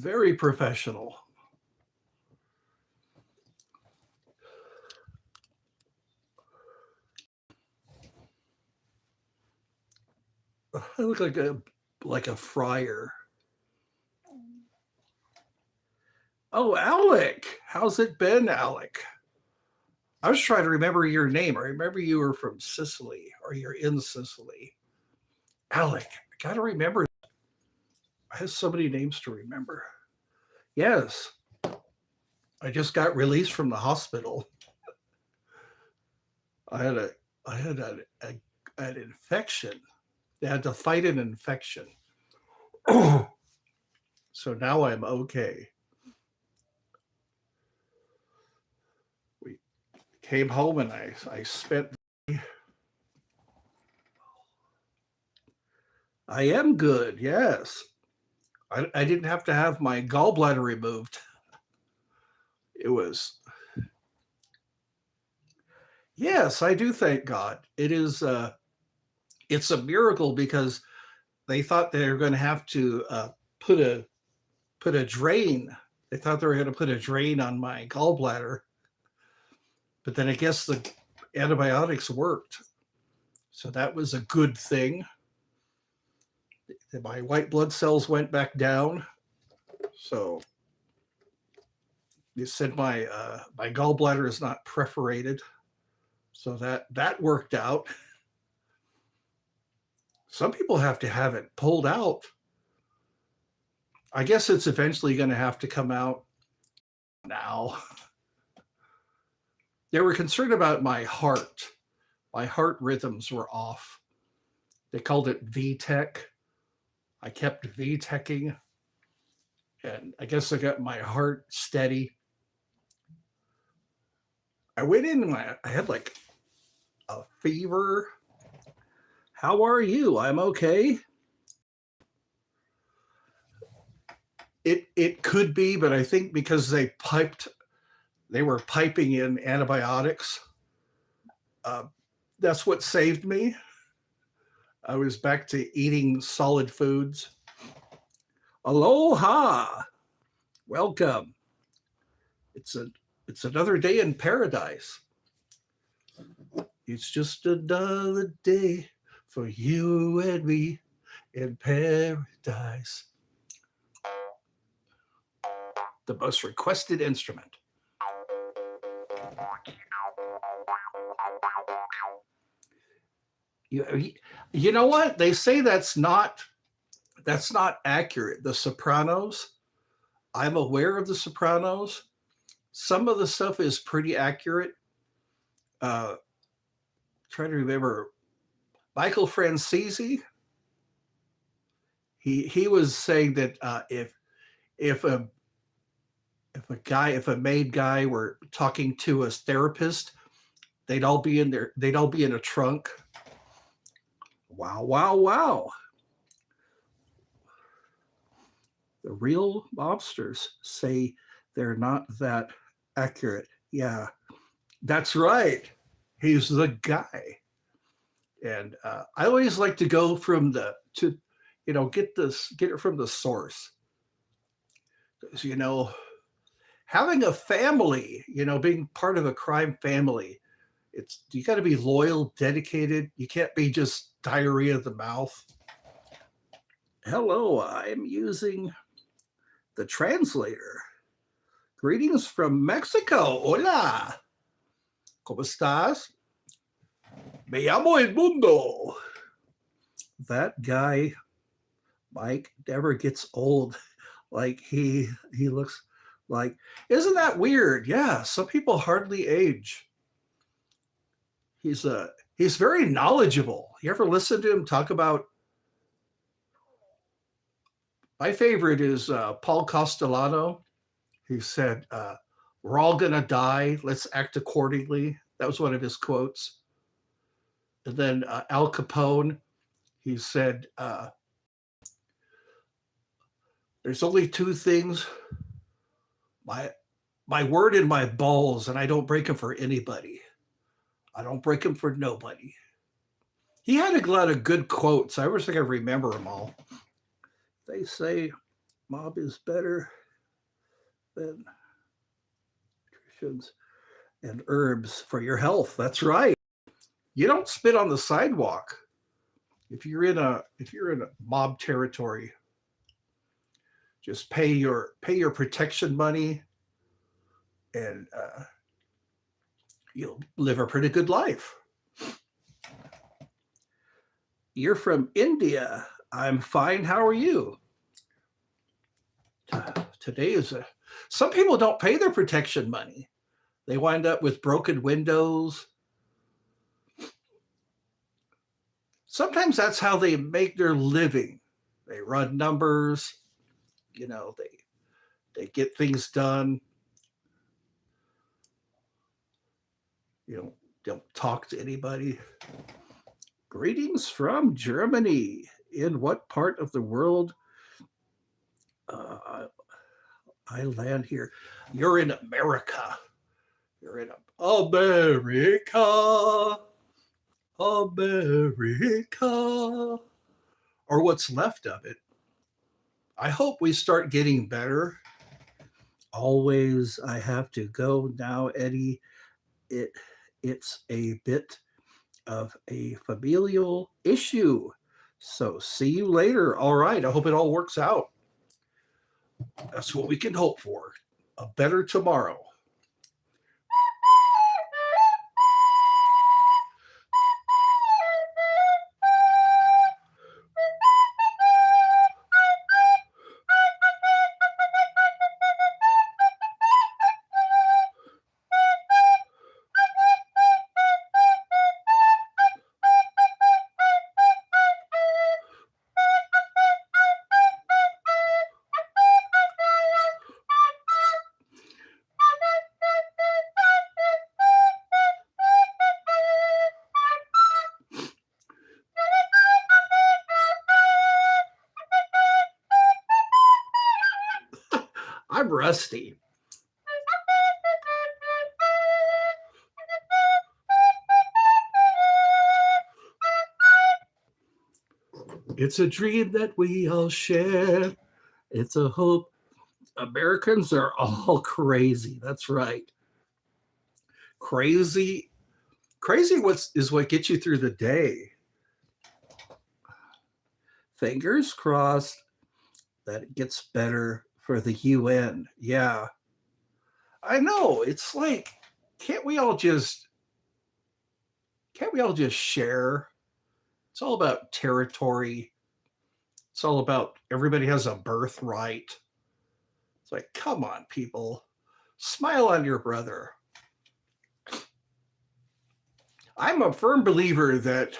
Very professional. I look like a friar. Oh, Alec. How's it been, Alec? I was trying to remember your name. I remember you were from Sicily or you're in Sicily. Alec. I got to remember. I have so many names to remember. Yes. I just got released from the hospital. I had a I had an infection. They had to fight an infection. So now I'm okay. We came home and I spent. I am good. Yes. I didn't have to have my gallbladder removed. It was, yes, I do thank God. It's a miracle because they thought they were going to have to put a put a drain. They thought they were going to put a drain on my gallbladder, but then I guess the antibiotics worked. So that was a good thing. My white blood cells went back down. So they said my gallbladder is not perforated. So that worked out. Some people have to have it pulled out. I guess it's eventually going to have to come out now. They were concerned about my heart. My heart rhythms were off. They called it V-Tech. I kept V-Teching, and I guess I got my heart steady. I went in and I had like a fever. How are you? I'm okay. It could be, but I think because they were piping in antibiotics. That's what saved me. I was back to eating solid foods. Aloha, welcome. It's another day in paradise. It's just another day for you and me in paradise. The most requested instrument. You know what? They say that's not accurate. The Sopranos, I'm aware of the Sopranos. Some of the stuff is pretty accurate. Trying to remember Michael Francese. He was saying that if a made guy were talking to a therapist, they'd all be in a trunk. Wow, wow, wow. The real mobsters say they're not that accurate. Yeah, that's right. He's the guy. And I always like to go from get it from the source. Because, having a family, being part of a crime family, you got to be loyal, dedicated. You can't be just diarrhea of the mouth. Hello, I'm using the translator. Greetings from Mexico. Hola. ¿Cómo estás? Me llamo El Mundo. That guy, Mike, never gets old. Like he looks like, isn't that weird? Yeah, some people hardly age. He's very knowledgeable. You ever listen to him talk about? My favorite is Paul Castellano. He said, "We're all gonna die. Let's act accordingly." That was one of his quotes. And then Al Capone, he said, "There's only two things: my word and my balls, and I don't break them for anybody. I don't break them for nobody." He had a lot of good quotes. I wish I could remember them all. They say Mob is better than nutritions and herbs for your health. That's right. You don't spit on the sidewalk if you're in a mob territory. Just pay your protection money, and you'll live a pretty good life. You're from India. I'm fine. How are you? Today is some people don't pay their protection money. They wind up with broken windows. Sometimes that's how they make their living. They run numbers, they get things done. Don't talk to anybody. Greetings from Germany. In what part of the world I land here? You're in America. You're in America. America. Or what's left of it. I hope we start getting better. Always I have to go now, Eddie. It's a bit of a familial issue. So see you later. All right. I hope it all works out. That's what we can hope for. A better tomorrow. I'm rusty. It's a dream that we all share. It's a hope. Americans are all crazy. That's right. Crazy is what gets you through the day. Fingers crossed that it gets better for the UN. Yeah. I know. It's like, can't we all just share? It's all about territory. It's all about everybody has a birthright. It's like, come on, people. Smile on your brother. I'm a firm believer that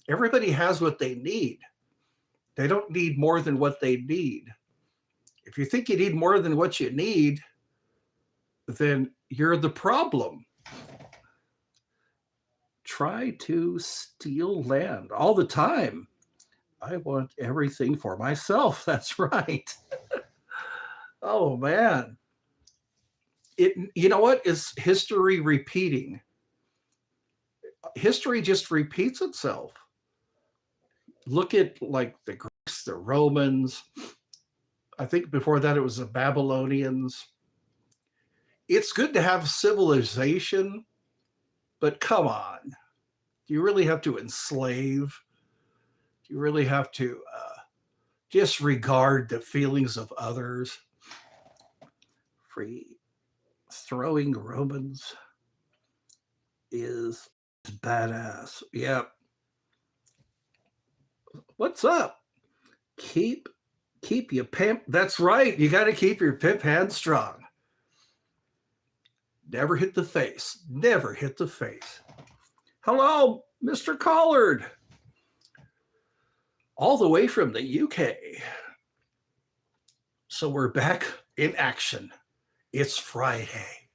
everybody has what they need. They don't need more than what they need. If you think you need more than what you need, then you're the problem. Try to steal land all the time. I want everything for myself. That's right. Oh, man. You know what? Is history repeating? History just repeats itself. Look at like the Greeks, the Romans. I think before that it was the Babylonians. It's good to have civilization, but come on. Do you really have to enslave? Do you really have to disregard the feelings of others? Free throwing Romans is badass. Yep. What's up? Keep your pimp. That's right. You got to keep your pimp hand strong. Never hit the face. Never hit the face. Hello, Mr. Collard. All the way from the UK. So we're back in action. It's Friday.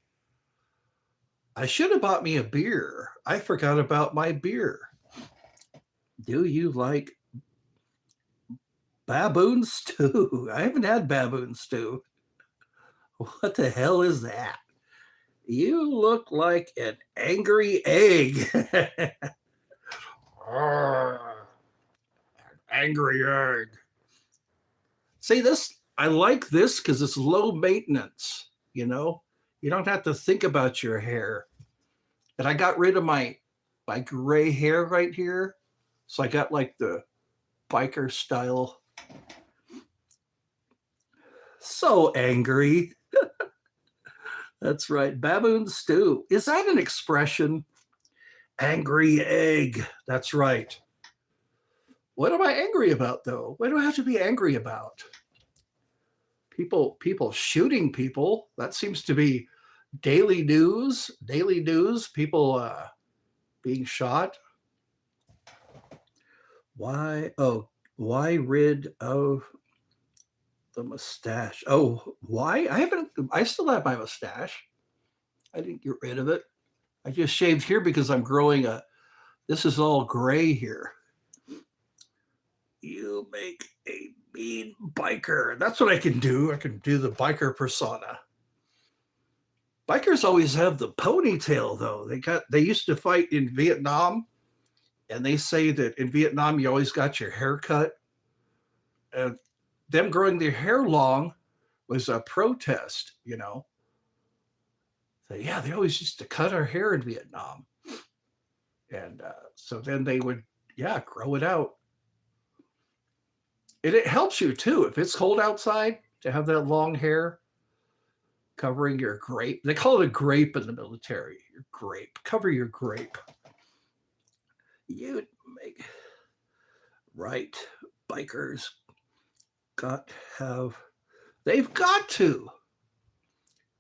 I should have bought me a beer. I forgot about my beer. Do you like baboon stew? I haven't had baboon stew. What the hell is that? You look like an angry egg. An angry egg. See, this I like this because it's low maintenance, you know? You don't have to think about your hair. And I got rid of my gray hair right here. So I got like the biker style. So angry. That's right. Baboon stew. Is that an expression? Angry egg. That's right. What am I angry about though? What do I have to be angry about? People shooting people. That seems to be daily news. Daily news. People being shot. Why? Oh, why rid of the mustache? Oh, why? I haven't. I still have my mustache. I didn't get rid of it. I just shaved here because I'm growing a. This is all gray here. You make a mean biker. That's what I can do. I can do the biker persona. Bikers always have the ponytail though. They used to fight in Vietnam, and they say that in Vietnam you always got your hair cut. And them growing their hair long was a protest, you know. So yeah, they always used to cut our hair in Vietnam. And so then they would, yeah, grow it out. And it helps you too. If it's cold outside, to have that long hair covering your grape. They call it a grape in the military. Your grape. Cover your grape. You make right. Bikers they've got to.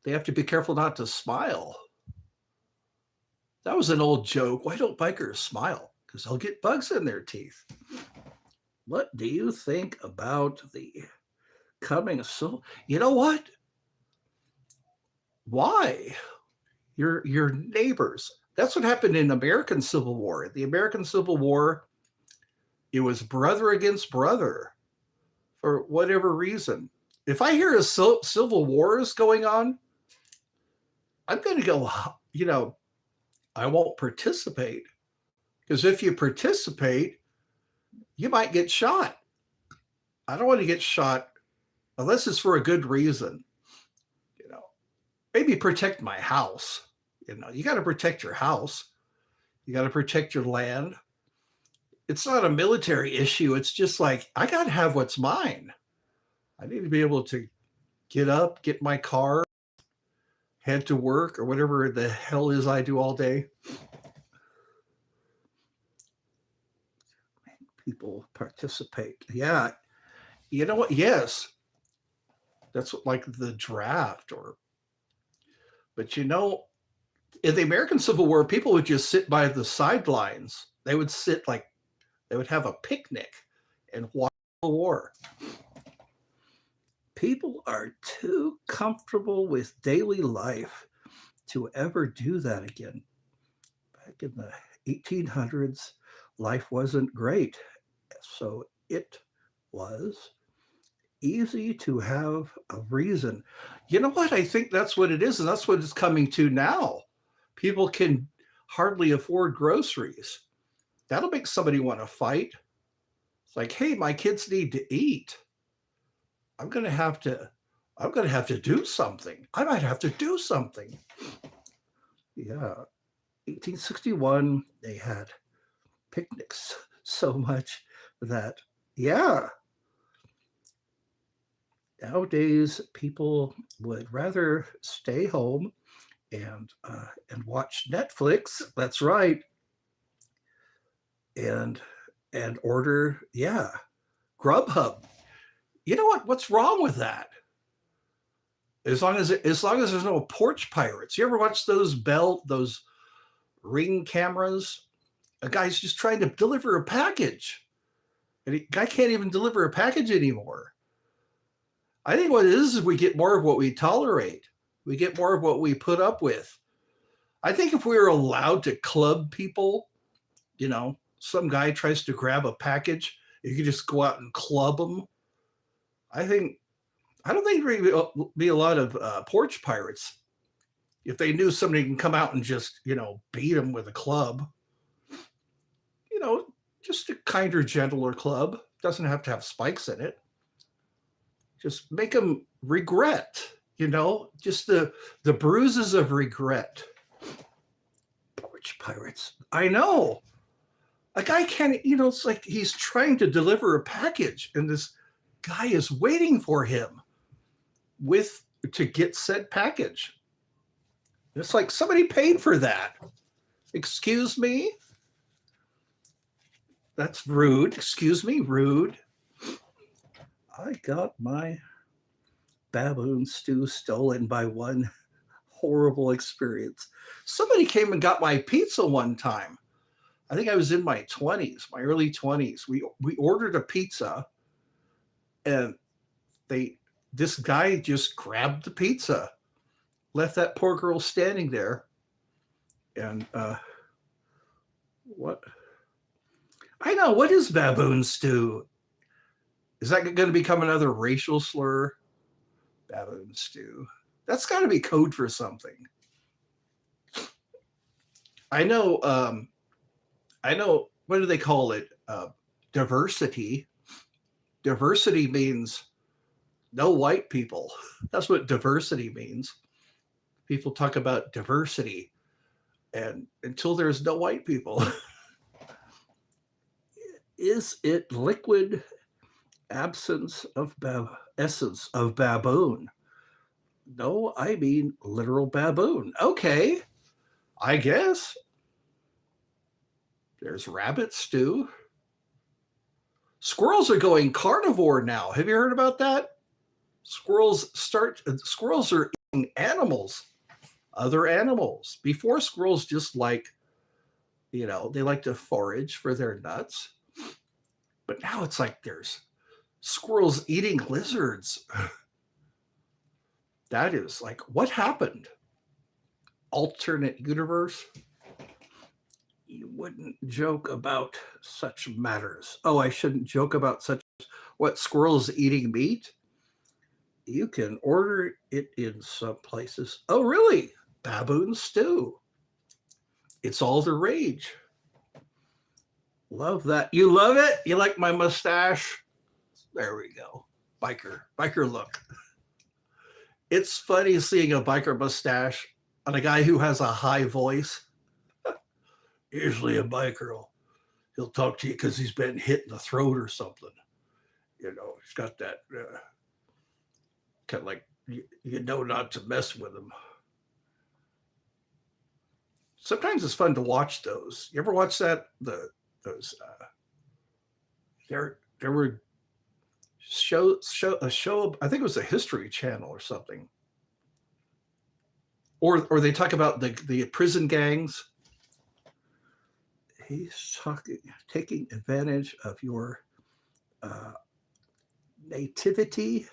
They have to be careful not to smile. That was an old joke. Why don't bikers smile? Because they'll get bugs in their teeth. What do you think about the coming? So, you know what? Why? Your neighbors. That's what happened in American Civil War. The American Civil War, it was brother against brother for whatever reason. If I hear a civil war is going on, I'm going to go, you know, I won't participate. Because if you participate, you might get shot. I don't want to get shot unless it's for a good reason. You know, maybe protect my house. You know, you got to protect your house. You got to protect your land. It's not a military issue. It's just like, I got to have what's mine. I need to be able to get up, get my car, head to work or whatever the hell is I do all day. People participate. Yeah. You know what? Yes. That's what, like the draft but you know, in the American Civil War, people would just sit by the sidelines. They would they would have a picnic and watch the war. People are too comfortable with daily life to ever do that again. Back in the 1800s, life wasn't great. So it was easy to have a reason. You know what? I think that's what it is. And that's what it's coming to now. People can hardly afford groceries. That'll make somebody want to fight. It's like, hey, my kids need to eat. I'm going to have to do something. I might have to do something. Yeah. 1861, they had picnics so much that, yeah. Nowadays, people would rather stay home and watch Netflix. That's right. And order, yeah, Grubhub. You know what? What's wrong with that? As long as there's no porch pirates. You ever watch those Ring cameras? A guy's just trying to deliver a package, and the guy can't even deliver a package anymore. I think what it is we get more of what we tolerate. We get more of what we put up with. I think if we were allowed to club people, you know, some guy tries to grab a package, you could just go out and club them. I don't think there'd be a lot of porch pirates if they knew somebody can come out and just, you know, beat them with a club. You know, just a kinder, gentler club. Doesn't have to have spikes in it. Just make them regret, just the bruises of regret. Porch pirates. I know. A guy can't, it's like he's trying to deliver a package and this guy is waiting for him to get said package. It's like somebody paid for that. Excuse me? That's rude. Excuse me, rude. I got my baboon stew stolen by one horrible experience. Somebody came and got my pizza one time. I think I was in my 20s, my early 20s. We ordered a pizza and this guy just grabbed the pizza, left that poor girl standing there. And what? I know, what is baboon stew? Is that going to become another racial slur? Baboon stew. That's got to be code for something. I know, what do they call it? Diversity. Diversity means no white people. That's what diversity means. People talk about diversity, and until there's no white people. Is it liquid essence of baboon? No, I mean literal baboon. Okay, I guess. There's rabbit stew. Squirrels are going carnivore now. Have you heard about that? Squirrels are eating animals, other animals. Before, squirrels just they like to forage for their nuts. But now it's like there's squirrels eating lizards. That is like, what happened? Alternate universe? You wouldn't joke about such matters. Oh, I shouldn't joke about such. What, squirrels eating meat? You can order it in some places. Oh, really? Baboon stew. It's all the rage. Love that. You love it? You like my mustache? There we go. Biker look. It's funny seeing a biker mustache on a guy who has a high voice. Usually a biker he'll talk to you because he's been hit in the throat or something. He's got that kind of like, not to mess with him. Sometimes it's fun to watch those. You ever watch that? There were a show, I think it was a History Channel or something. Or they talk about the prison gangs. He's taking advantage of your nativity.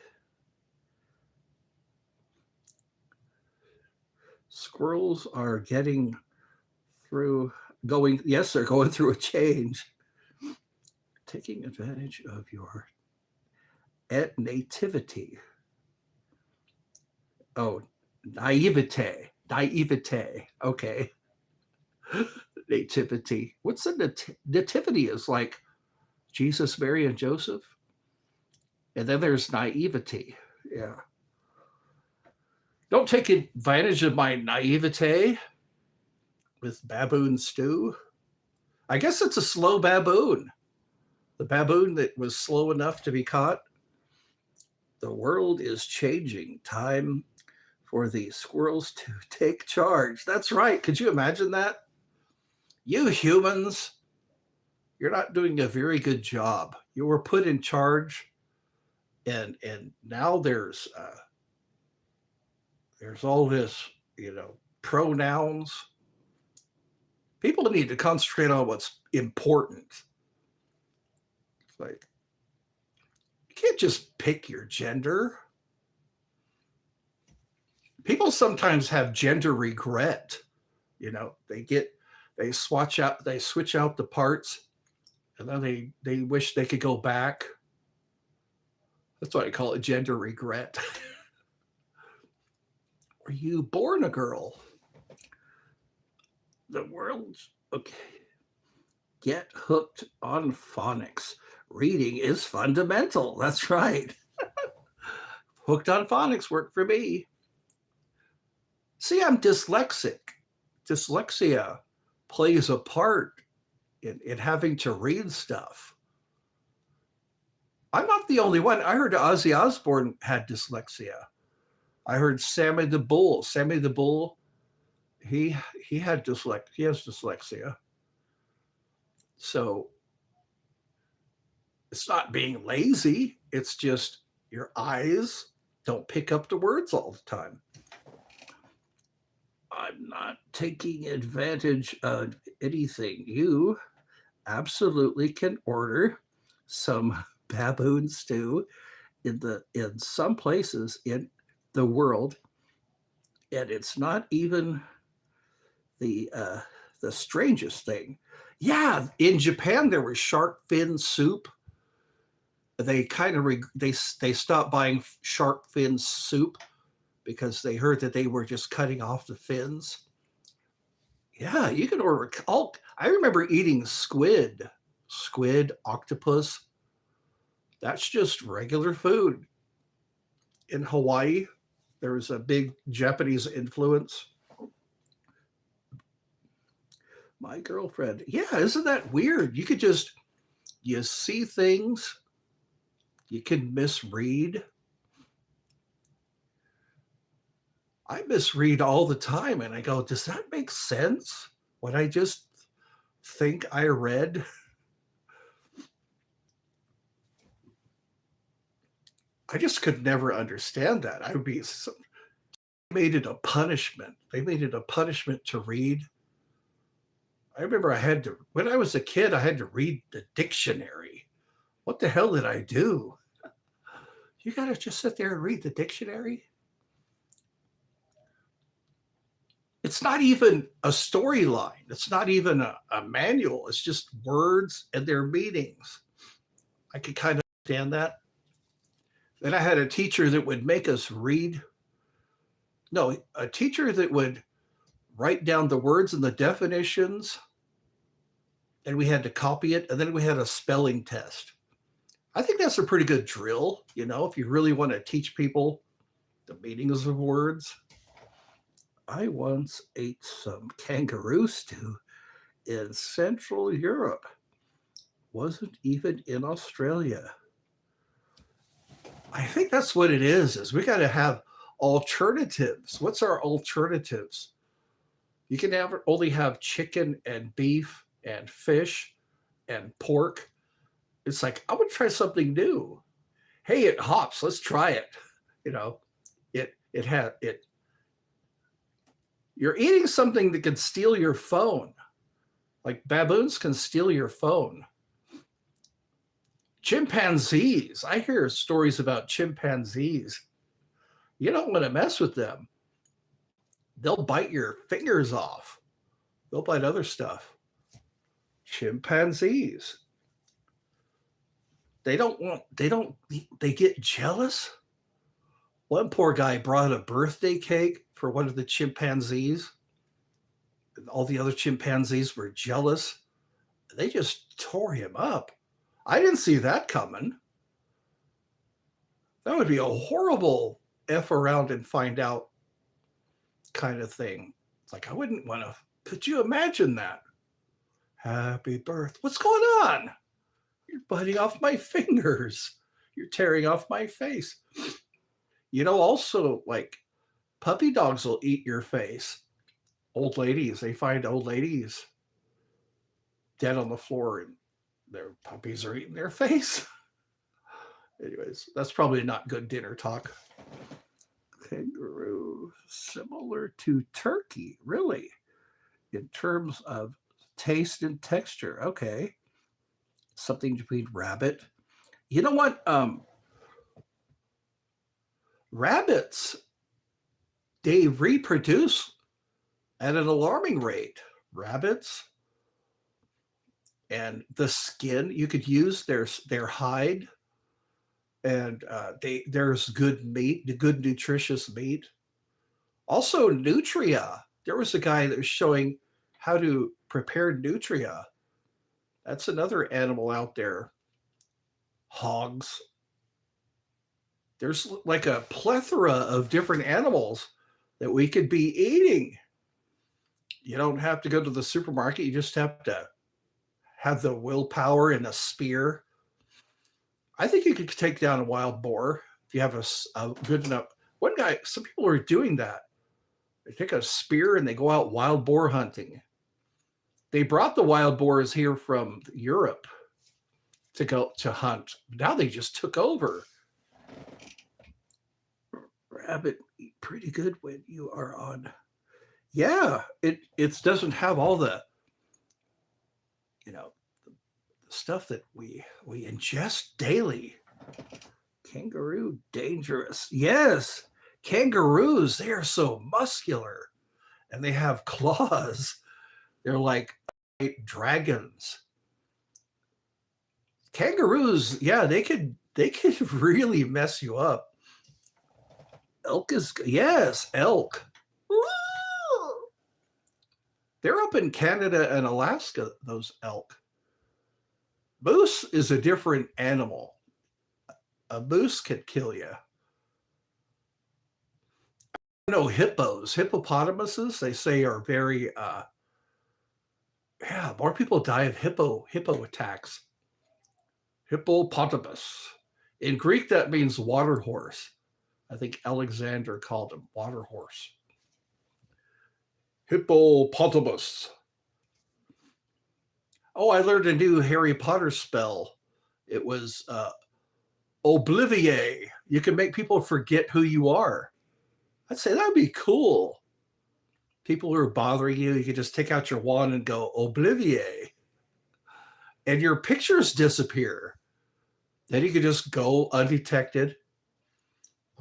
Squirrels are they're going through a change. Taking advantage of your nativity. Oh, naivete. Okay. Nativity. What's the nativity? Is like Jesus, Mary, and Joseph. And then there's naivety. Yeah. Don't take advantage of my naivete with baboon stew. I guess it's a slow baboon. The baboon that was slow enough to be caught. The world is changing. Time for the squirrels to take charge. That's right. Could you imagine that? You humans, you're not doing a very good job. You were put in charge, and now there's all this, pronouns. People need to concentrate on what's important. It's like, you can't just pick your gender. People sometimes have gender regret. They switch out the parts, and then they wish they could go back. That's why I call it gender regret. Were you born a girl? The world's okay. Get hooked on phonics. Reading is fundamental. That's right. Hooked on phonics worked for me. See, I'm dyslexic. Dyslexia plays a part in having to read stuff. I'm not the only one. I heard Ozzy Osbourne had dyslexia. I heard Sammy the Bull. Sammy the Bull, he had dyslexia. He has dyslexia. So it's not being lazy. It's just your eyes don't pick up the words all the time. I'm not taking advantage of anything. You absolutely can order some baboon stew in some places in the world, and it's not even the strangest thing. Yeah, in Japan there was shark fin soup. They kind of they stopped buying shark fin soup because they heard that they were just cutting off the fins. Yeah, you can order all. I remember eating squid, octopus. That's just regular food. In Hawaii, there was a big Japanese influence. My girlfriend. Yeah, isn't that weird? You see things, you can misread. I misread all the time and I go, does that make sense? What I just think I read? I just could never understand that. I would be made it a punishment. They made it a punishment to read. I remember when I was a kid, I had to read the dictionary. What the hell did I do? You got to just sit there and read the dictionary? It's not even a storyline. It's not even a manual. It's just words and their meanings. I could kind of understand that. Then I had a teacher that would make us read. No, a teacher that would write down the words and the definitions, and we had to copy it, and then we had a spelling test. I think that's a pretty good drill, if you really want to teach people the meanings of words. I once ate some kangaroo stew in Central Europe. Wasn't even in Australia. I think that's what it is we got to have alternatives. What's our alternatives? You can only have chicken and beef and fish and pork. It's like, I would try something new. Hey, it hops. Let's try it. You're eating something that can steal your phone. Like baboons can steal your phone. Chimpanzees. I hear stories about chimpanzees. You don't want to mess with them. They'll bite your fingers off. They'll bite other stuff. Chimpanzees. They get jealous. One poor guy brought a birthday cake for one of the chimpanzees. All the other chimpanzees were jealous. They just tore him up. I didn't see that coming. That would be a horrible F around and find out kind of thing. It's like, I wouldn't want to. Could you imagine that? Happy birthday. What's going on? You're biting off my fingers. You're tearing off my face. Also, like, puppy dogs will eat your face. Old ladies, they find old ladies dead on the floor and their puppies are eating their face. Anyways, that's probably not good dinner talk. Kangaroo, similar to turkey, really, in terms of taste and texture. Okay. Something between rabbit. You know what? Rabbits, they reproduce at an alarming rate. Rabbits, and the skin, you could use their hide, and there's good meat, the good nutritious meat. Also nutria. There was a guy that was showing how to prepare nutria. That's another animal out there. Hogs. There's like a plethora of different animals that we could be eating. You don't have to go to the supermarket. You just have to have the willpower and a spear. I think you could take down a wild boar if you have a good enough. One guy, some people are doing that. They take a spear and they go out wild boar hunting. They brought the wild boars here from Europe to go to hunt. Now they just took over. Rabbit eat pretty good when you are on. Yeah, it doesn't have all the you know the stuff that we ingest daily. Kangaroo dangerous. Yes, kangaroos, they are so muscular and they have claws. They're like dragons. Kangaroos, yeah, they could really mess you up. Elk is yes, elk. They're up in Canada and Alaska, those elk. Moose is a different animal. A moose could kill you. No, hippos, hippopotamuses, they say are very yeah, more people die of hippo attacks. Hippopotamus. In Greek, that means water horse. I think Alexander called him water horse. Hippopotamus. Oh, I learned a new Harry Potter spell. It was obliviate. You can make people forget who you are. I'd say that'd be cool. People who are bothering you, you could just take out your wand and go obliviate. And your pictures disappear. Then you could just go undetected.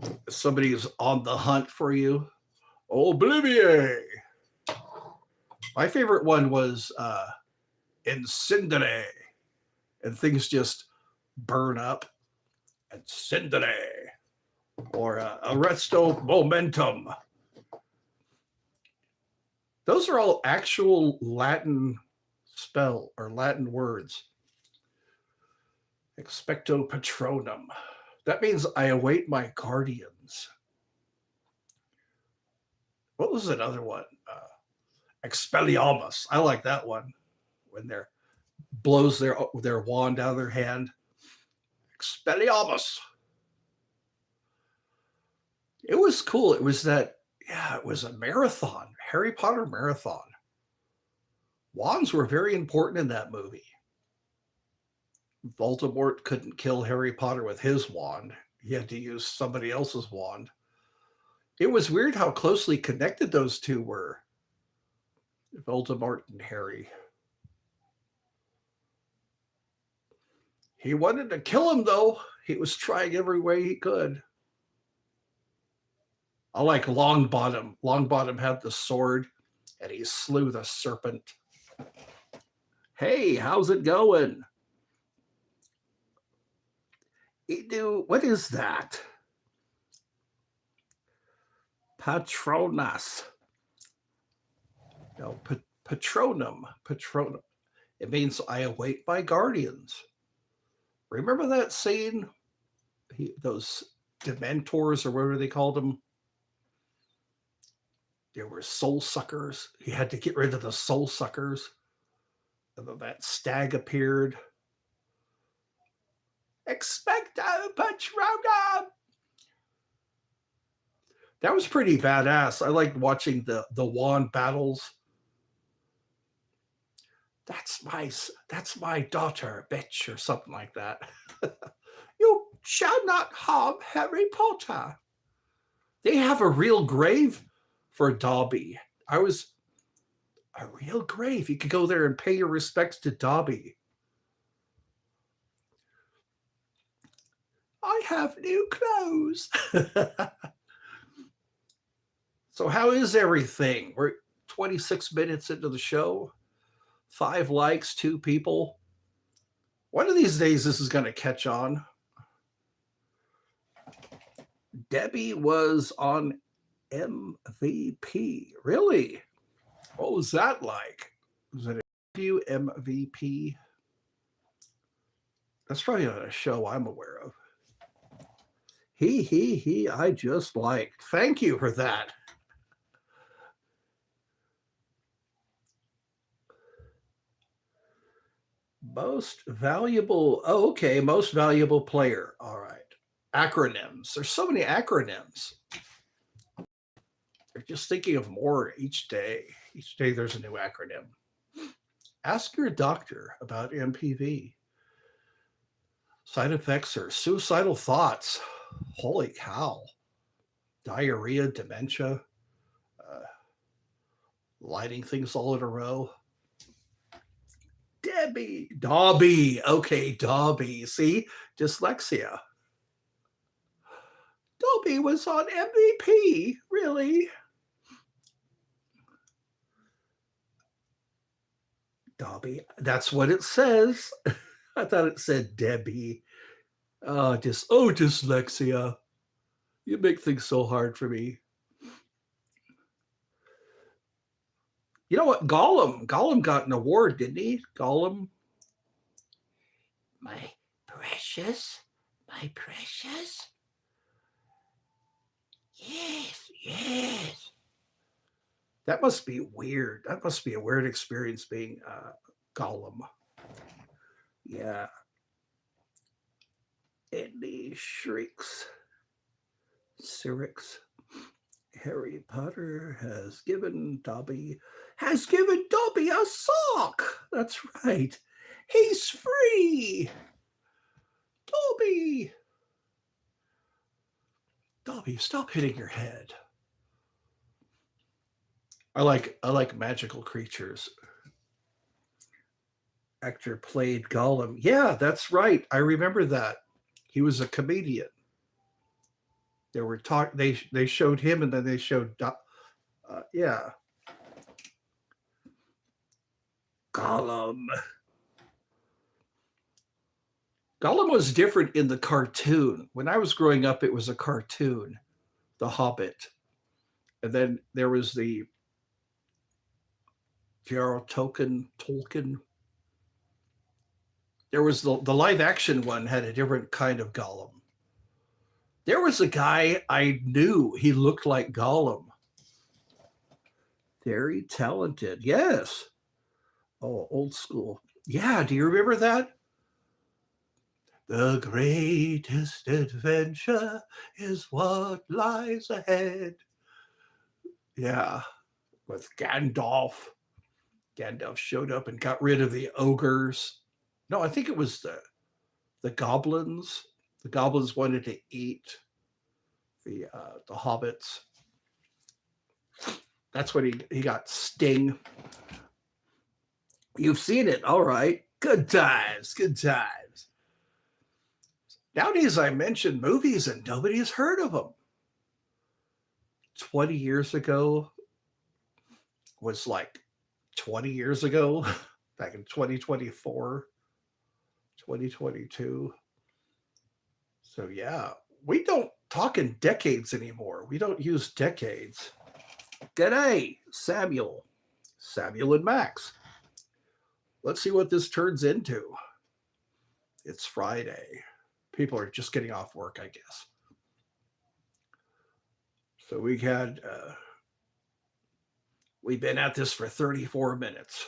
If somebody's on the hunt for you. Obliviate. My favorite one was Incendere. And things just burn up. Incendere. Or Arresto Momentum. Those are all actual Latin spell or Latin words. Expecto Patronum. That means I await my guardians. What was another one? Expelliarmus. I like that one. When they're blows their wand out of their hand. Expelliarmus. It was cool. It was that, yeah, it was a marathon, Harry Potter marathon. Wands were very important in that movie. Voldemort couldn't kill Harry Potter with his wand. He had to use somebody else's wand. It was weird how closely connected those two were. Voldemort and Harry. He wanted to kill him, though. He was trying every way he could. I like Longbottom. Longbottom had the sword, and he slew the serpent. Hey, how's it going? What is that? Patronus. No, patronum. Patronum. It means I await my guardians. Remember that scene? Those Dementors or whatever they called them. There were soul suckers. He had to get rid of the soul suckers. And then that stag appeared. Expecto Patronum. That was pretty badass. I liked watching the wand battles. That's my daughter, bitch, or something like that. You shall not harm Harry Potter. They have a real grave for Dobby. A real grave. You could go there and pay your respects to Dobby. I have new clothes. So how is everything? We're 26 minutes into the show. 5 likes, 2 people. One of these days, this is going to catch on. Debbie was on MVP. Really? What was that like? Was it a MVP? That's probably not a show I'm aware of. He, I just liked. Thank you for that. Most valuable, oh, okay, most valuable player. All right. Acronyms. There's so many acronyms. They're just thinking of more each day. Each day there's a new acronym. Ask your doctor about MPV. Side effects are suicidal thoughts. Holy cow. Diarrhea, dementia, lighting things all in a row. Debbie. Dobby. Okay, Dobby. See? Dyslexia. Dobby was on MVP. Really? Dobby. That's what it says. I thought it said Debbie. Dyslexia. You make things so hard for me. You know what? Gollum got an award, didn't he? Gollum. My precious. My precious. Yes. That must be weird. That must be a weird experience being Gollum. Yeah. Andy shrieks. Syrinx. Harry Potter has given Dobby a sock. That's right. He's free. Dobby. Dobby, stop hitting your head. I like magical creatures. Actor played Gollum. Yeah, that's right. I remember that. He was a comedian. They were they showed him and then they showed yeah. Gollum. Gollum was different in the cartoon. When I was growing up, it was a cartoon, The Hobbit. And then there was the Gerald Tolkien. There was the live action one had a different kind of Gollum. There was a guy I knew, he looked like Gollum. Very talented. Yes. Oh, old school. Yeah, do you remember that? The greatest adventure is what lies ahead. Yeah, with Gandalf. Gandalf showed up and got rid of the ogres. No, I think it was the goblins. The goblins wanted to eat the hobbits. That's when he got Sting. You've seen it, all right. Good times. Nowadays, I mention movies and nobody has heard of them. 20 years ago was like 20 years ago, back in 2024, 2022. So, yeah, we don't talk in decades anymore. We don't use decades. G'day, Samuel and Max. Let's see what this turns into. It's Friday. People are just getting off work, I guess. So we've been at this for 34 minutes.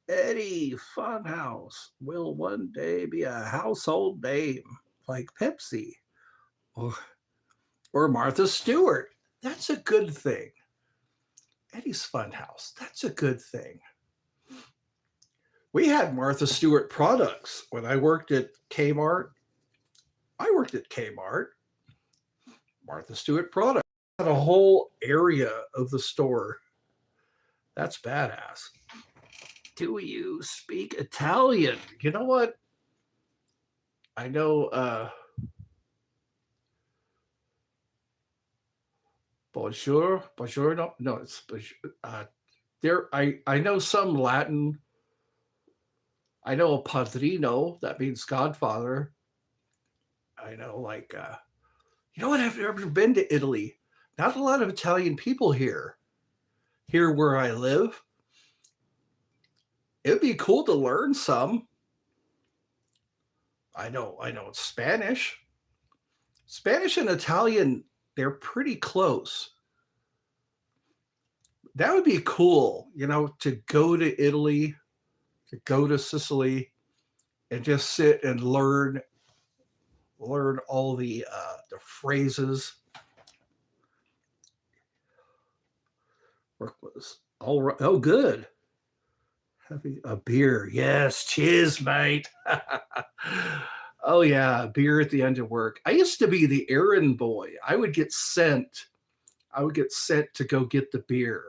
Eddie Funhouse will one day be a household name like Pepsi or Martha Stewart. That's a good thing. Eddie's Funhouse. That's a good thing. We had Martha Stewart products when I worked at Kmart. Martha Stewart products. Had a whole area of the store. That's badass. Do you speak Italian? You know what? I know bonjour, no, it's there. I know some Latin. I know a padrino, that means godfather. I know, you know what? I've never been to Italy. Not a lot of Italian people here where I live. It'd be cool to learn some. I know it's Spanish. Spanish and Italian, they're pretty close. That would be cool, to go to Italy, to go to Sicily, and just sit and learn all the phrases. Work was all right. Oh, good. Having a beer, yes. Cheers, mate. Oh yeah, beer at the end of work. I used to be the errand boy. I would get sent. I would get sent to go get the beer,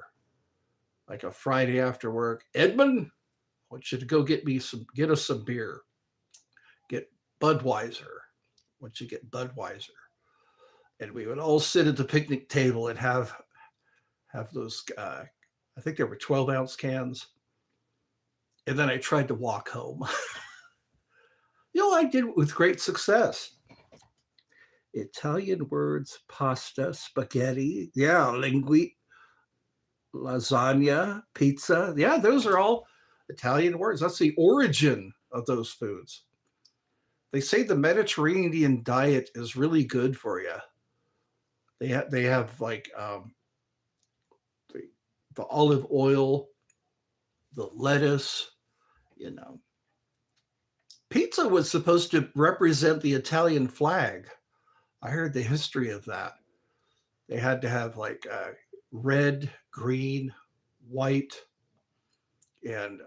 like a Friday after work. Edmund, I want you to go get us some beer. Get Budweiser. I want you to get Budweiser. And we would all sit at the picnic table and have those. I think there were 12-ounce cans. And then I tried to walk home. I did it with great success. Italian words: pasta, spaghetti, yeah, lasagna, pizza. Yeah, those are all Italian words. That's the origin of those foods. They say the Mediterranean diet is really good for you. They have like the olive oil, the lettuce. Pizza was supposed to represent the Italian flag. I heard the history of that. They had to have like red, green, white, and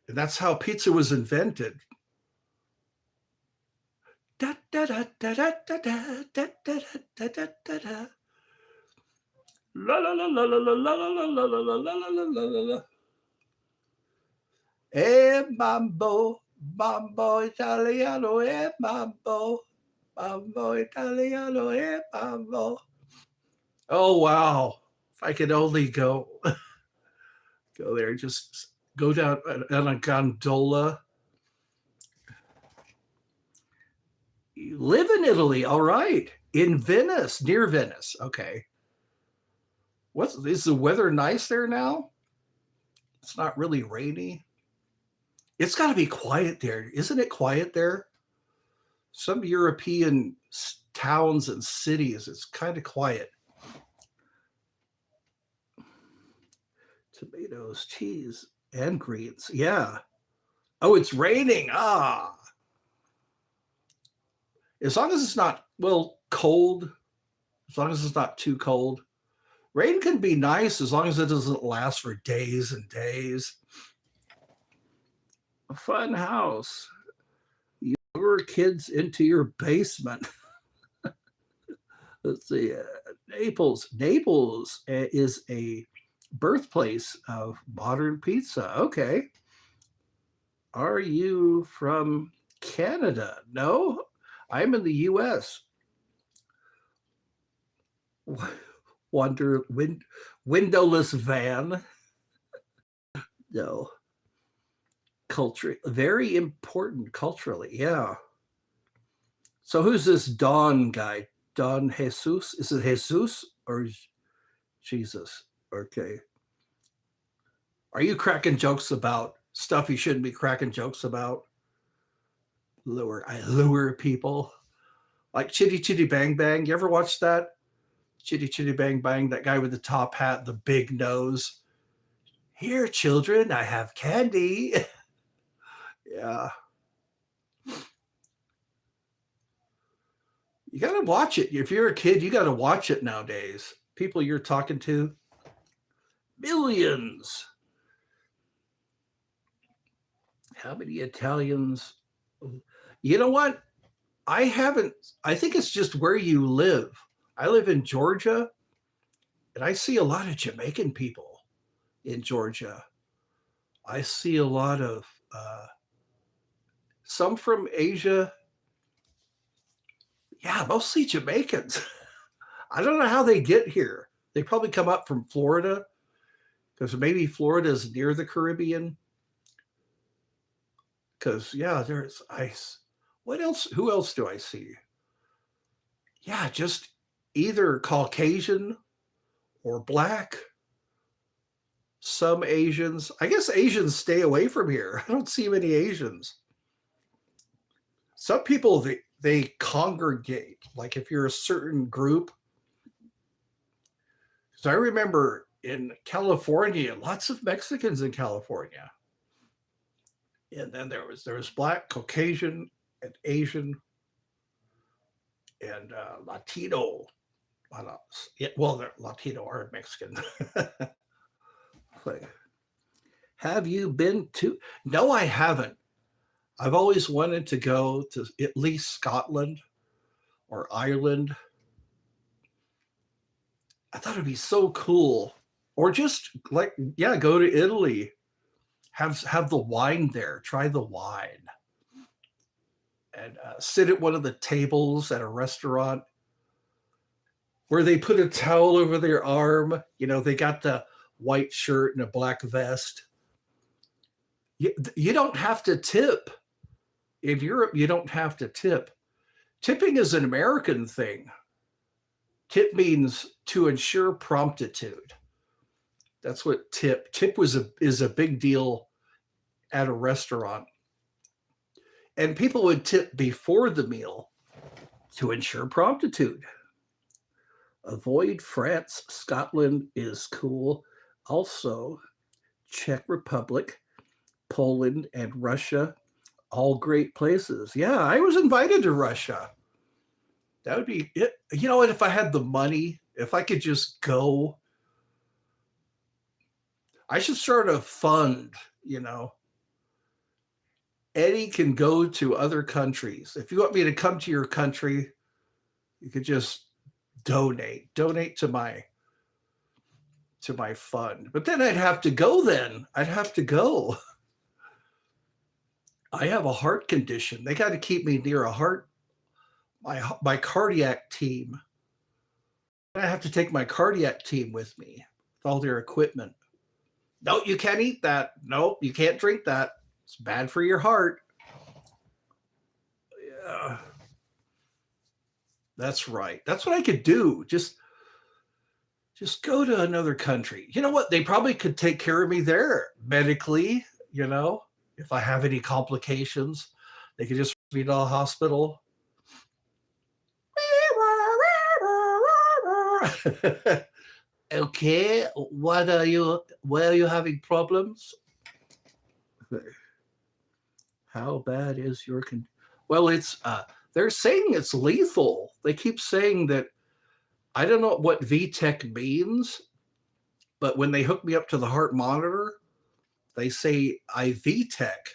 that's how pizza was invented. Da, da, da, da, da, da, da, da, da, da, da, da, da. La la la la la la la la la la la la la la la. Mambo, mambo italiano, mambo, mambo italiano, mambo. Oh wow! If I could only go there, just go down on a gondola. You live in Italy, all right? In Venice, near Venice. Okay. Is the weather nice there now? It's not really rainy. It's got to be quiet there. Isn't it quiet there? Some European towns and cities, it's kind of quiet. Tomatoes, cheese, and greens. Yeah. Oh, it's raining. Ah. As long as it's not, cold, as long as it's not too cold. Rain can be nice as long as it doesn't last for days and days. A fun house. You lure kids into your basement. Let's see. Naples. Naples is a birthplace of modern pizza. Okay. Are you from Canada? No, I'm in the US. Windowless van. No. Culture, very important culturally. Yeah. So who's this Don guy? Don Jesus? Is it Jesus or Jesus? Okay. Are you cracking jokes about stuff you shouldn't be cracking jokes about? I lure people. Like Chitty Chitty Bang Bang. You ever watch that? Chitty Chitty Bang Bang, that guy with the top hat, the big nose. Here, children, I have candy. Yeah. You got to watch it. If you're a kid, you got to watch it nowadays. People you're talking to, millions. How many Italians? You know what? I think it's just where you live. I live in Georgia, and I see a lot of Jamaican people in Georgia. I see a lot of some from Asia. Yeah, mostly Jamaicans. I don't know how they get here. They probably come up from Florida because maybe Florida is near the Caribbean. Because, yeah, there's ice. What else? Who else do I see? Yeah, just either Caucasian or Black. Some Asians. I guess Asians stay away from here. I don't see many Asians. Some people, they congregate. Like if you're a certain group. So I remember in California, lots of Mexicans in California. And then there was Black, Caucasian, and Asian, and Latino. Yeah, well, they're Latino or Mexican. Like, have you been to? No, I haven't. I've always wanted to go to at least Scotland or Ireland. I thought it'd be so cool. Or just like, yeah, go to Italy. Have the wine there. Try the wine. And sit at one of the tables at a restaurant where they put a towel over their arm. You know, they got the white shirt and a black vest. You don't have to tip. In Europe, you don't have to tip. Tipping is an American thing. Tip means to ensure promptitude. That's what tip is a big deal at a restaurant. And people would tip before the meal to ensure promptitude. Avoid France. Scotland is cool. Also, Czech Republic, Poland, and Russia, all great places. Yeah, I was invited to Russia. That would be it. You know what? If I had the money, if I could just go, I should start a fund, you know. Eddie can go to other countries. If you want me to come to your country, you could just donate to my fund. But then I'd have to go then. I'd have to go. I have a heart condition. They got to keep me near a heart, my cardiac team. I have to take my cardiac team with me with all their equipment. No, you can't eat that. No, you can't drink that. It's bad for your heart. Yeah. That's right. That's what I could do. Just go to another country. You know what? They probably could take care of me there medically, you know, if I have any complications. They could just be to a hospital. Okay, why are you having problems? How bad is your well, it's they're saying it's lethal. They keep saying that. I don't know what VTech means, but when they hook me up to the heart monitor, they say IV tech,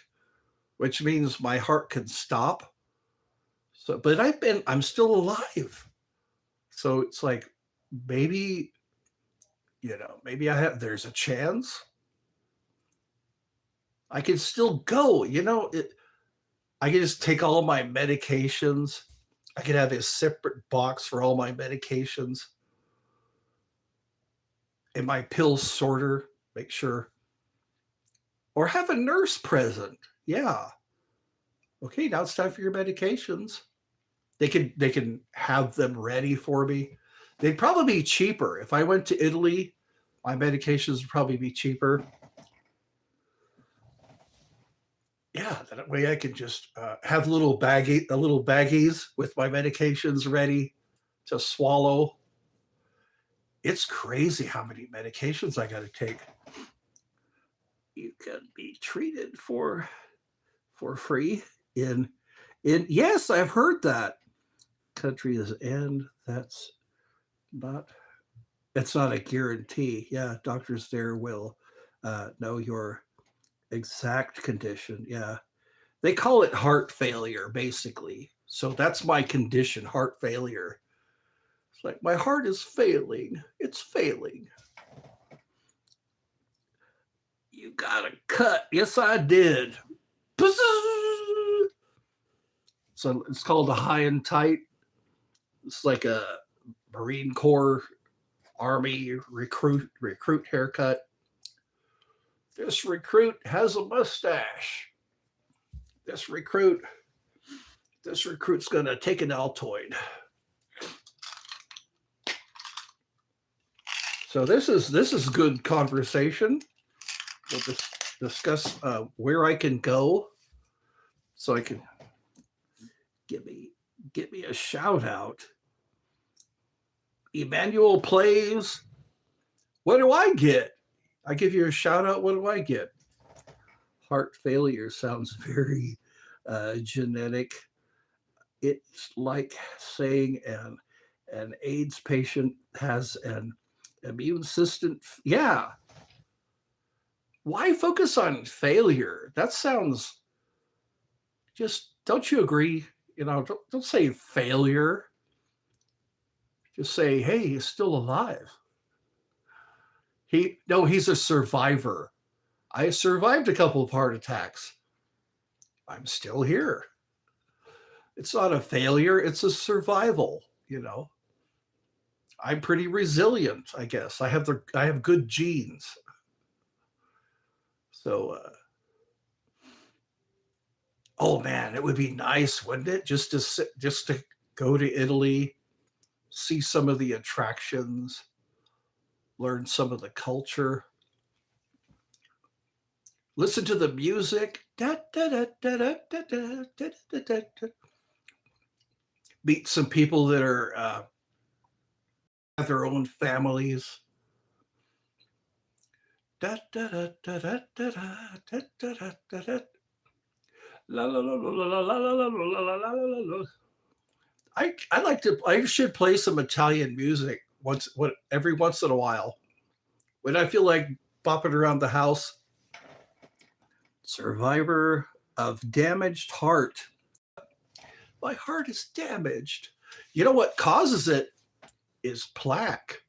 which means my heart can stop. So, but I'm still alive. So it's like, maybe, maybe there's a chance. I can still go, I can just take all of my medications. I could have a separate box for all my medications and my pill sorter, make sure. Or have a nurse present. Yeah. Okay, now it's time for your medications. They can have them ready for me. They'd probably be cheaper. If I went to Italy, my medications would probably be cheaper. Yeah, that way I could just have little baggies with my medications ready to swallow. It's crazy how many medications I got to take. You can be treated for free in yes, I've heard that. Countries end. That's not a guarantee. Yeah, doctors there will know your exact condition. Yeah, they call it heart failure basically. So that's my condition, heart failure. It's like my heart is failing. It's failing. You got a cut. Yes, I did. So it's called a high and tight. It's like a Marine Corps Army recruit haircut. This recruit has a mustache. This recruit's gonna take an Altoid. So this is good conversation. We'll just discuss where I can go. So I can give me Get me a shout out. Emmanuel plays. What do I get? I give you a shout out. What do I get? Heart failure sounds very genetic. It's like saying an AIDS patient has an immune system. Yeah. Why focus on failure? That sounds just, don't you agree? Don't say failure. Just say, hey, he's still alive. He's a survivor. I survived a couple of heart attacks. I'm still here. It's not a failure, it's a survival, I'm pretty resilient, I guess. I have good genes. So oh man, it would be nice, wouldn't it? Just to go to Italy, see some of the attractions, learn some of the culture, listen to the music, meet some people that are have their own families. I should play some Italian music every once in a while when I feel like bopping around the house. Survivor of damaged heart. My heart is damaged. You know what causes it is plaque.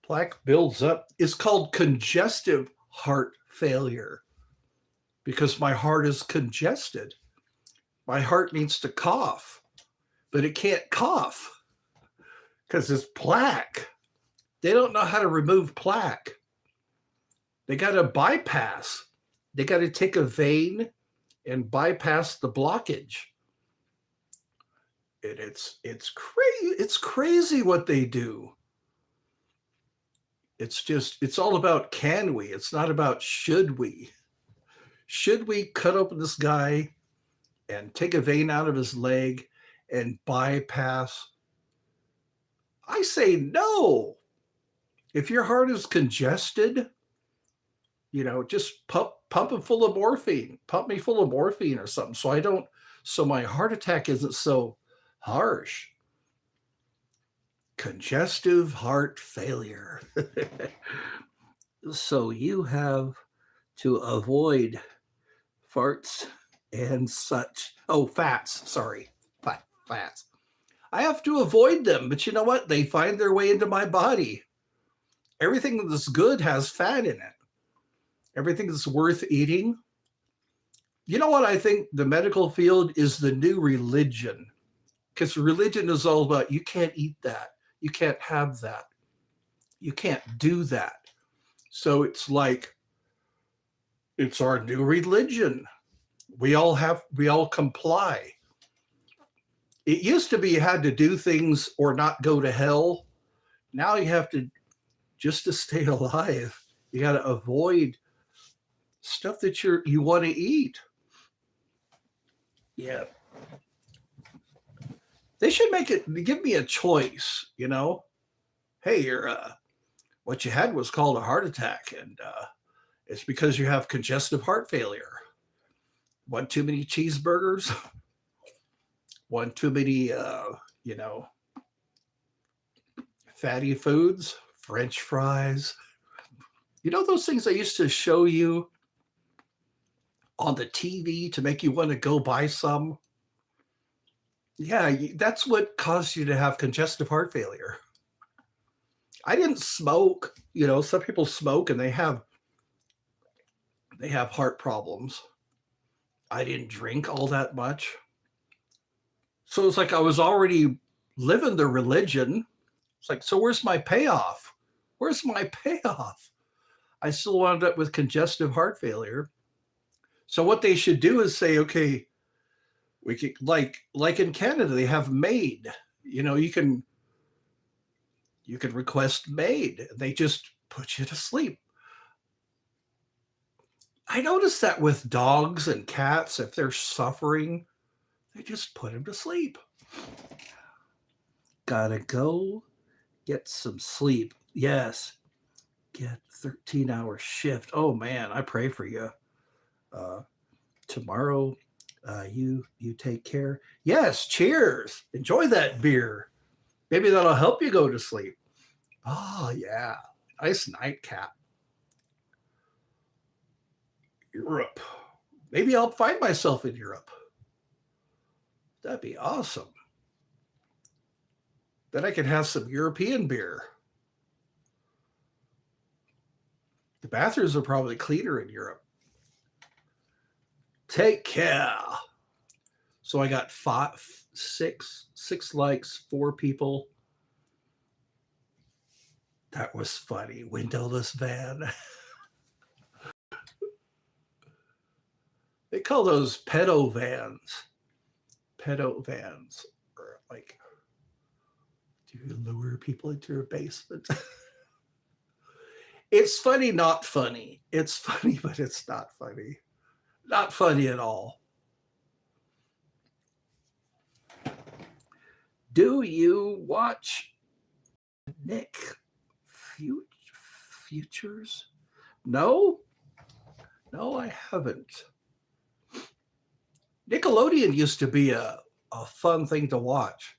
Plaque builds up. It's called congestive heart failure because my heart is congested. My heart needs to cough, but it can't cough because it's plaque. They don't know how to remove plaque. They got to bypass. They got to take a vein and bypass the blockage. And it's crazy. It's crazy what they do. It's all about can we? It's not about should we. Should we cut open this guy and take a vein out of his leg and bypass? I say no. If your heart is congested, just pump it full of morphine. Pump me full of morphine or something so my heart attack isn't so harsh. Congestive heart failure. So you have to avoid farts and such. Oh, fats. Sorry. Fats. I have to avoid them, but you know what? They find their way into my body. Everything that's good has fat in it. Everything that's worth eating. You know what? I think the medical field is the new religion, because religion is all about you can't eat that. You can't have that. You can't do that. So it's like, it's our new religion. We all comply. It used to be you had to do things or not go to hell. Now you have to, just to stay alive, you got to avoid stuff that you want to eat. Yeah. They should give me a choice, Hey, what you had was called a heart attack, and it's because you have congestive heart failure. One too many cheeseburgers, one too many, fatty foods, French fries. Those things they used to show you on the TV to make you want to go buy some? Yeah, that's what caused you to have congestive heart failure. I didn't smoke. Some people smoke and they have heart problems. I didn't drink all that much. So it's like I was already living the religion. It's like, so where's my payoff? Where's my payoff? I still wound up with congestive heart failure. So what they should do is say, okay, we could, like in Canada, they have MAID. You can request MAID. They just put you to sleep. I noticed that with dogs and cats, if they're suffering, they just put them to sleep. Gotta go get some sleep. Yes, get 13-hour shift. Oh man, I pray for you. Uh, Tomorrow, you take care. Yes, cheers. Enjoy that beer. Maybe that'll help you go to sleep. Oh yeah, nice nightcap. Europe. Maybe I'll find myself in Europe. That'd be awesome. Then I can have some European beer. The bathrooms are probably cleaner in Europe. Take care. So I got six likes, 4 people. That was funny. Windowless van. They call those pedo vans. Pedo vans. Or like, do you lure people into your basement? It's funny, not funny. It's funny, but it's not funny. Not funny at all. Do you watch Nick Futures? No? No, I haven't. Nickelodeon used to be a fun thing to watch.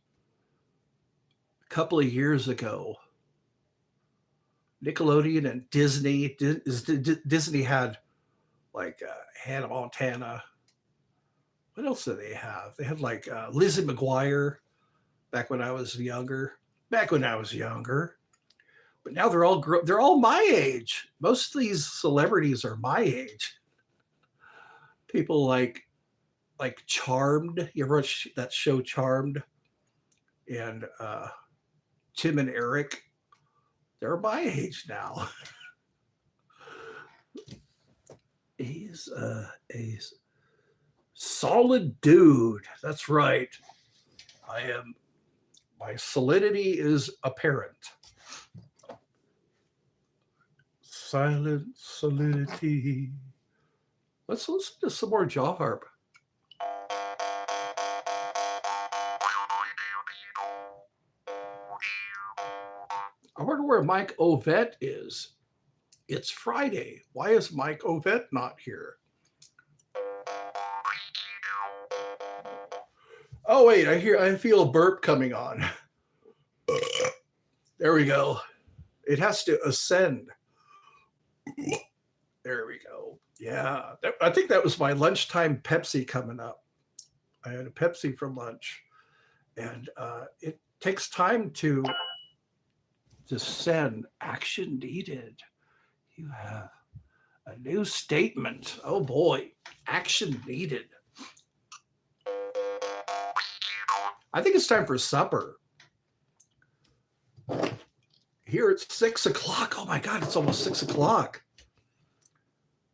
A couple of years ago, Nickelodeon and Disney. Disney had like Hannah Montana. What else did they have? They had like Lizzie McGuire back when I was younger. But now they're all my age. Most of these celebrities are my age. People like Charmed. You ever watch that show Charmed? And Tim and Eric. They're my age now. He's a solid dude. That's right. My solidity is apparent. Silent solidity. Let's listen to some more jaw harp. I wonder where Mike Ovett is. It's Friday. Why is Mike Ovett not here? Oh wait, I feel a burp coming on. There we go. It has to ascend. There we go. Yeah, I think that was my lunchtime Pepsi coming up. I had a Pepsi for lunch, and it takes time to send. Action needed. You have a new statement. Oh boy, action needed. I think it's time for supper. Here it's 6:00. Oh my God, it's almost 6:00.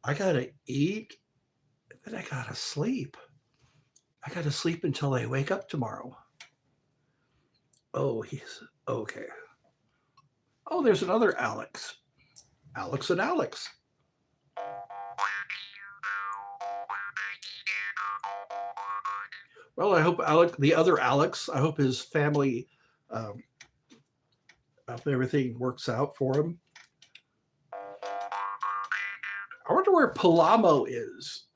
I gotta eat, and then I gotta sleep. I gotta sleep until I wake up tomorrow. Oh, he's okay. Oh, there's another Alex. Alex and Alex. Well, I hope the other Alex, I hope his family, I hope everything works out for him. I wonder where Palamo is.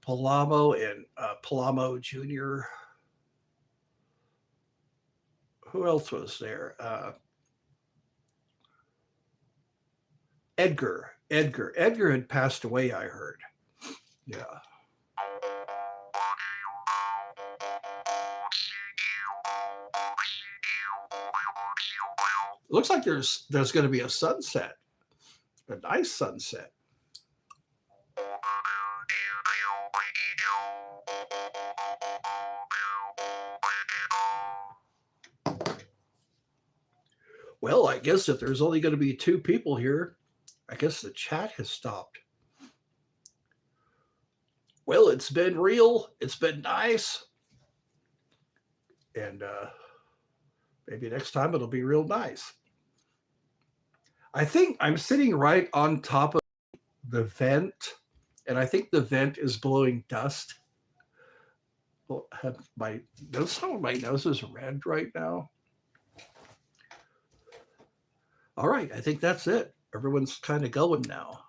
Palamo and Palamo Jr. Who else was there? Edgar. Edgar had passed away, I heard. Yeah. Looks like there's going to be a sunset, a nice sunset. Well, I guess if there's only going to be 2 people here, I guess the chat has stopped. Well, it's been real. It's been nice. And maybe next time it'll be real nice. I think I'm sitting right on top of the vent, and I think the vent is blowing dust. have my notice how my nose is red right now. All right, I think that's it. Everyone's kind of going now.